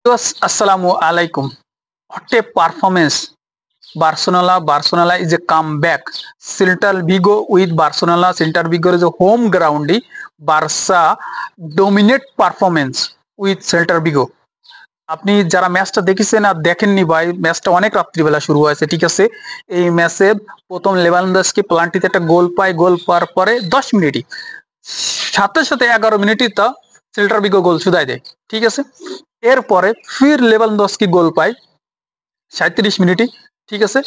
Assalamu alaikum. What a performance! Barcelona is a comeback. Celta Vigo with Barcelona. Celta Vigo is a home ground. Barca dominate performance with Celta Vigo. আপনি যারা ম্যাচটা দেখেছেন আর দেখেননি ভাই, ম্যাচটা অনেক রাত্রিবেলা শুরু হয়েছে, ঠিক আছে। এই ম্যাচে প্রথম লেভানডস্কি প্লান্টিতে একটা গোল পায়, গোল পাওয়ার পরে 10 মিনিটই সাথে সাথে 11 মিনিটই তা সেল্টার বিগো গোল শুধাই দেয়, ঠিক আছে। এরপরে ফির লেভানডস্কি গোল পায় 37 মিনিটে, ঠিক আছে,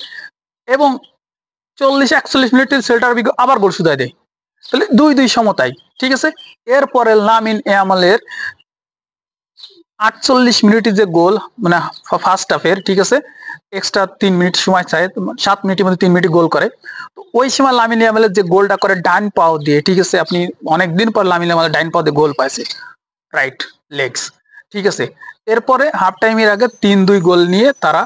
এবং 40-41 মিনিটে সেল্টার বিগো আবার গোল শুধাই দেয়, তাহলে 2-2 সমতায়, ঠিক আছে। এরপরে লামিন ইয়ামালের 48 মিনিটে যে গোল, মানে ফার্স্ট হাফের, ঠিক আছে, এক্সট্রা 3 মিনিট সময় চায়, 7 মিনিটের মধ্যে 3 মিনিটে গোল করে। তো ওই সময় লামিন ইয়ামালের যে গোলটা করে ডান পাও দিয়ে, ঠিক আছে, আপনি অনেকদিন পর লামিন ইয়ামালের ডান পাও দিয়ে গোল পাইছে, রাইট লেগস, ঠিক আছে। এরপরে হাফ টাইমের আগে 3-2 গোল নিয়ে তারা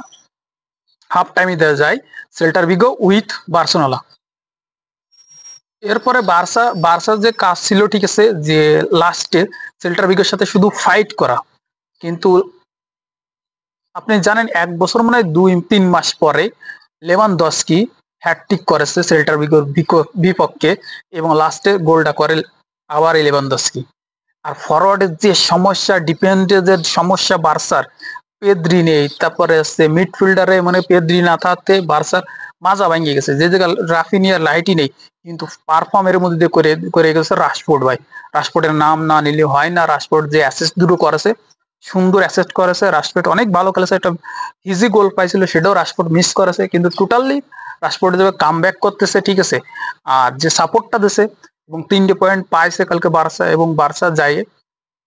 হাফ টাইমে দেওয়া যায় সেল্টার ভিগো উইথ বার্সেলোনা। এরপরে বার্সার যে কাজ ছিল, ঠিক আছে, যে লাস্টে সেল্টার ভিগোর সাথে শুধু ফাইট করা, কিন্তু আপনি জানেন 1 বছর মানে 2-3 মাস পরে লেভানডস্কি হ্যাটট্রিক করেছে সেল্টার ভিগোর বিপক্ষে, এবং লাস্টে গোলটা করে আবার লেভানডস্কি। আর ফরওয়ার্ডের যে সমস্যা, ডিফেন্ডের সমস্যা বার্সার, পেদ্রি নেই, তারপরে মিডফিল্ডারে মানে পেদ্রি না থাকতে বার্সার মাজা ভাঙিয়ে গেছে, যে জায়গায় রাফিনিয়ার লাইটই নেই, কিন্তু পারফর্মের মধ্যে করে করে গেছে রাশফোর্ড। ভাই, রাশফোর্ডের নাম না নিলে হয় না। রাশফোর্ড যে অ্যাসিস্ট দুটো করেছে, সুন্দর অ্যাসিস্ট করেছে, রাশফোর্ড অনেক ভালো খেলেছে, একটা ইজি গোল পাইছিল সেটাও রাশফোর্ড মিস করেছে, কিন্তু টোটালি রাশফোর্ড যেভাবে কাম ব্যাক করতেছে, ঠিক আছে, আর যে সাপোর্টটা দিছে, এবং 3টে পয়েন্ট পাইছে কালকে বার্সা, এবং বার্সা যায়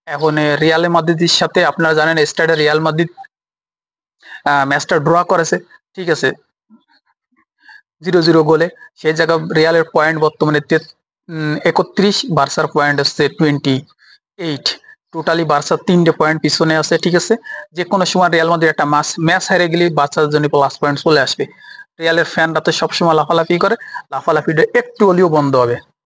এখন রিয়াল মাদ্রিদের সাথে। আপনারা জানেন স্টাডে রিয়াল মাদ্রিদ ম্যাচটা ড্র করেছে, ঠিক আছে, 0-0 গোলে। সেই জায়গায় রিয়ালের পয়েন্ট বর্তমানে 31, বার্সার পয়েন্ট হচ্ছে 28। টোটালি বার্সা 3টে পয়েন্ট পিছনে আছে, ঠিক আছে। যে কোনো সময় রিয়াল মাদ্রিদ একটা ম্যাচ হেরে গেলে বার্সার জন্য প্লাস পয়েন্ট চলে আসবে। রিয়ালের ফ্যানরা তো সবসময় লাফালাফি করে, লাফালাফিটা একটু হলেও বন্ধ হবে।